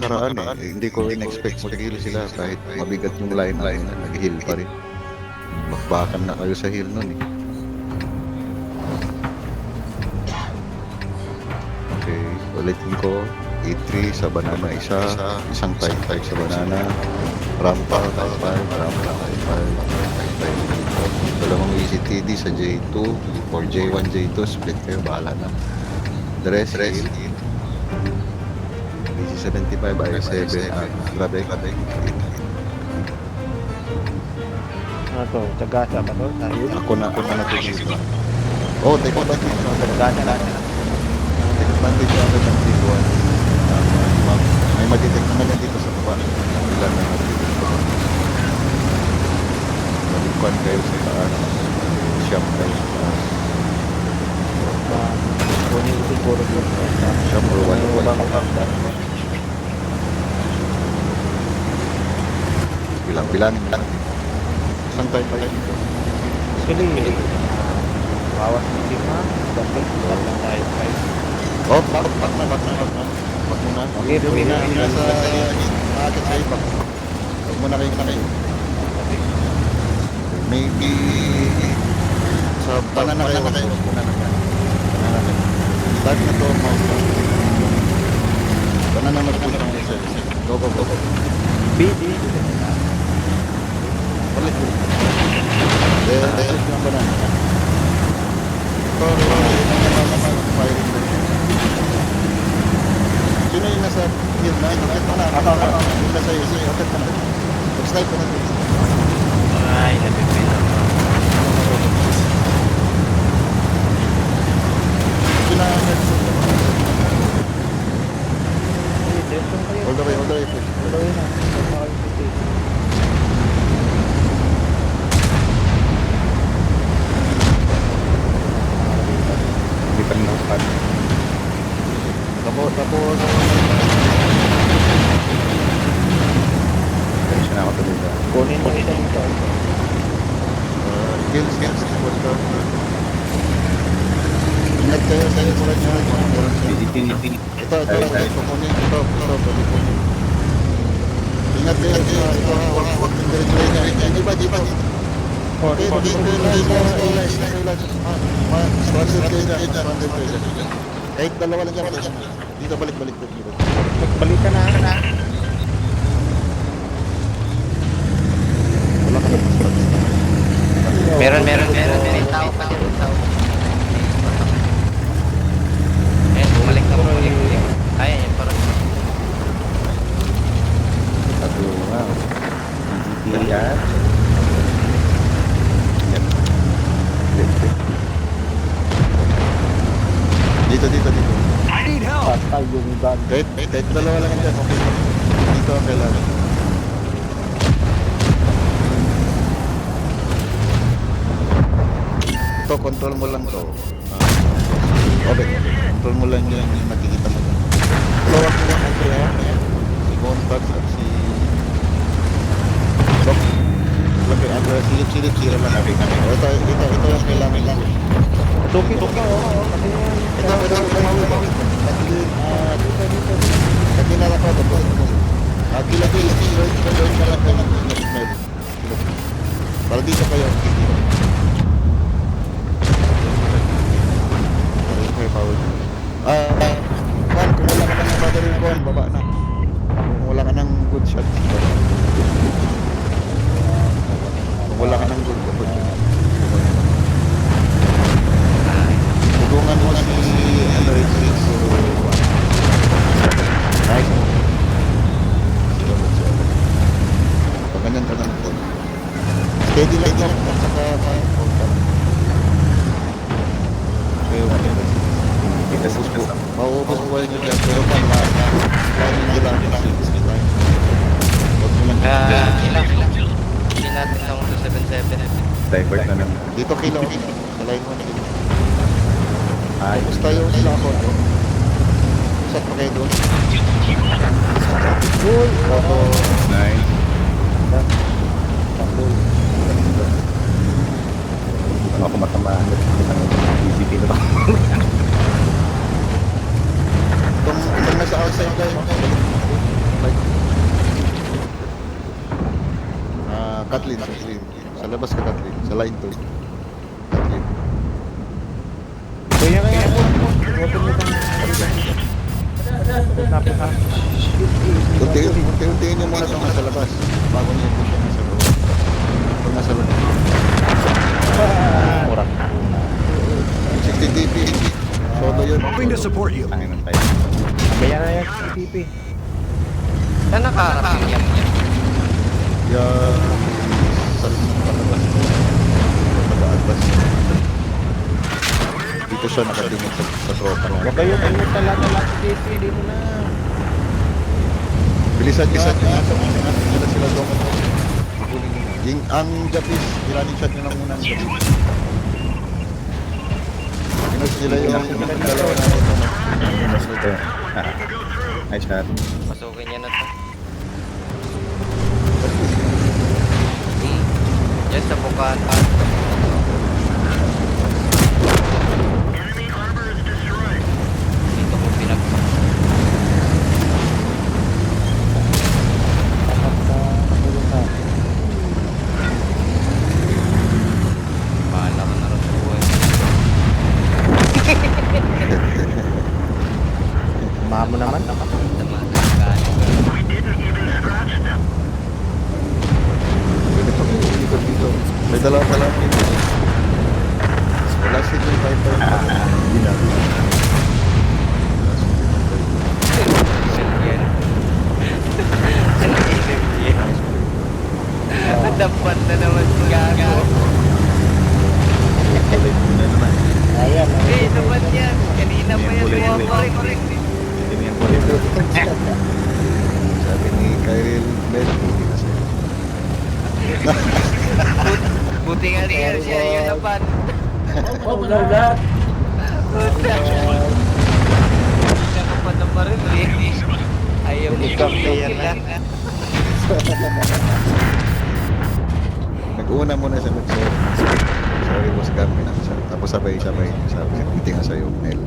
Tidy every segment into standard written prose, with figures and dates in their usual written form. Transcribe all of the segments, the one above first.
Nakaraan hindi ko in-expect mag-heal sila kahit mabigat yung line nila, nag-heal pa rin. Bakbakan na kayo sa heal nun eh. Okay, ulitin ko. 8-3 sa banana isang type sa banana. Rampa, type 5, rampa, type 5. Dalawang ECTD sa J2 or J1, J2, split kayo, bahala na. The rest heal. BC75, I7, grabe. Ano to? Tagasa ba to? Ako na to dito. Oh, take advantage na. Tagasa na. Take advantage na ng T1. May madetect naman yan dito sa baba. Ilan na natin dito. Malikuan kayo sa taas. Shop kayo sa taas. Kunin ko siguro po. Shop or wala. Bilang. Saan tayo pala dito? Actually, bawas ng lima. Dapat lang tayo. Oh, back na. Back muna. Okay, Yung nasa nakakit sa iba. Huwag mo na kayo kanay. Maybe sa banana kayo. Banana kayo. Start na to, mouse pa. Banana mag-push ng isa. Go. BD. Balik. Balik yung banana. Firing. Sino yung nasa hill na? Akit mo na. Yung nasa iyo. Akit mo na. Mag-snipe mo na. Ay, nabibig na. Sino ang All the way. All the way. na. Hindi pa rin nakapad. Tapos. Diretso na ako tuloy. Kunin mo isa dito. Skills. Ingat kayo sa likuran nyo. Ito. Kukunin. Ito. Kukunin. Ingat kayo sa ito. Huwag yung diretso. Di ba? Okay, kahit dalawa lang yan. Dito balik dito. Balik ka na. Wala ka na mas. Meron tao pa. Bumalik. Kaya yan parang. Wow. Yan. Dito. Patay yung gun. Kahit dalawa lang yan. Okay. Dito ang kailangan. Ito, control mo lang to. Okay. Control mo lang yung nakikita mo. Lawak mo lang ang kaya. Si Contact at si Doc. Lagi, silip sila lang. Ito yung kailangan lang. Tuki ka. Ito mawin. Dito. Kasi nalapad ako. Kila-kila ka lang kayo. Para dito kayo. Power. Kung wala ka ng battery con, baba na. Kung wala ka ng good shot, kung wala ka ng good shot. Tulungan mo si Android 6 Nice. Pag ganyan ka lang ito. Steady lang yan. Saka mauubos ko yung dyan. Pero pa planning nila ang 6 time. Huwag mo lang. Hindi natin lang sa 77. Divert na naman. Dito kilo. Sa line mo na kilo. Tapos tayo sila ako. Saan pa kayo doon? Opo. Nice. Ano ako matamaan? ECP na ba? Itong nasa outside guy. Kathleen, sa Kathleen. Sa labas ka, Kathleen. Sa line 2. Kathleen. Kaya Open mo kang napit ha. Unti-untiin nyo muna itong nasa labas. Bago nyo yung nasa loob. Pag nasa loob. Murang. 60 TP. Solo yun. Hoping to support you. Tangin ng tayo. Kaya na yan, CTP. Saan nakaharap yan? Yan. Sa palabas. Pag-aadvance. Dito siya nakatingin sa tropa niya. Huwag kayo talaga CTP. Dito na. Bilisan nyo. Sila sila doon. Ang Japanese, running shot nyo lang muna. Pinos nila yung dalawa na ito. Nice shot. Pasukin niya na to. Diyan sa bukaan. Dito ko pinagsak. Bahala ka na rin sa buhay. Mamo naman. Pwede pa kong ikot dito. May dalawa dito. Wala siya yung Viper. Hindi na. Dapat na naman si Gago. Ayan. Eh, dapat yan. Kanina pa yan. Sabi ni Kyle Bell, hindi na siya. Buti nga siya yung dapat. Nakapan na pa rin. Ayaw ni player na. Nag-una muna siya mag-sorry. Sorry, boss kami na siya. Tapos sabay-sabay niya sabi, hindi nga sa'yo, Nel.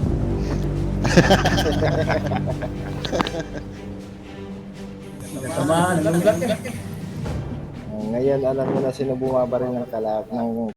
Ngayon alam mo na sino bumabaril ng kalab ng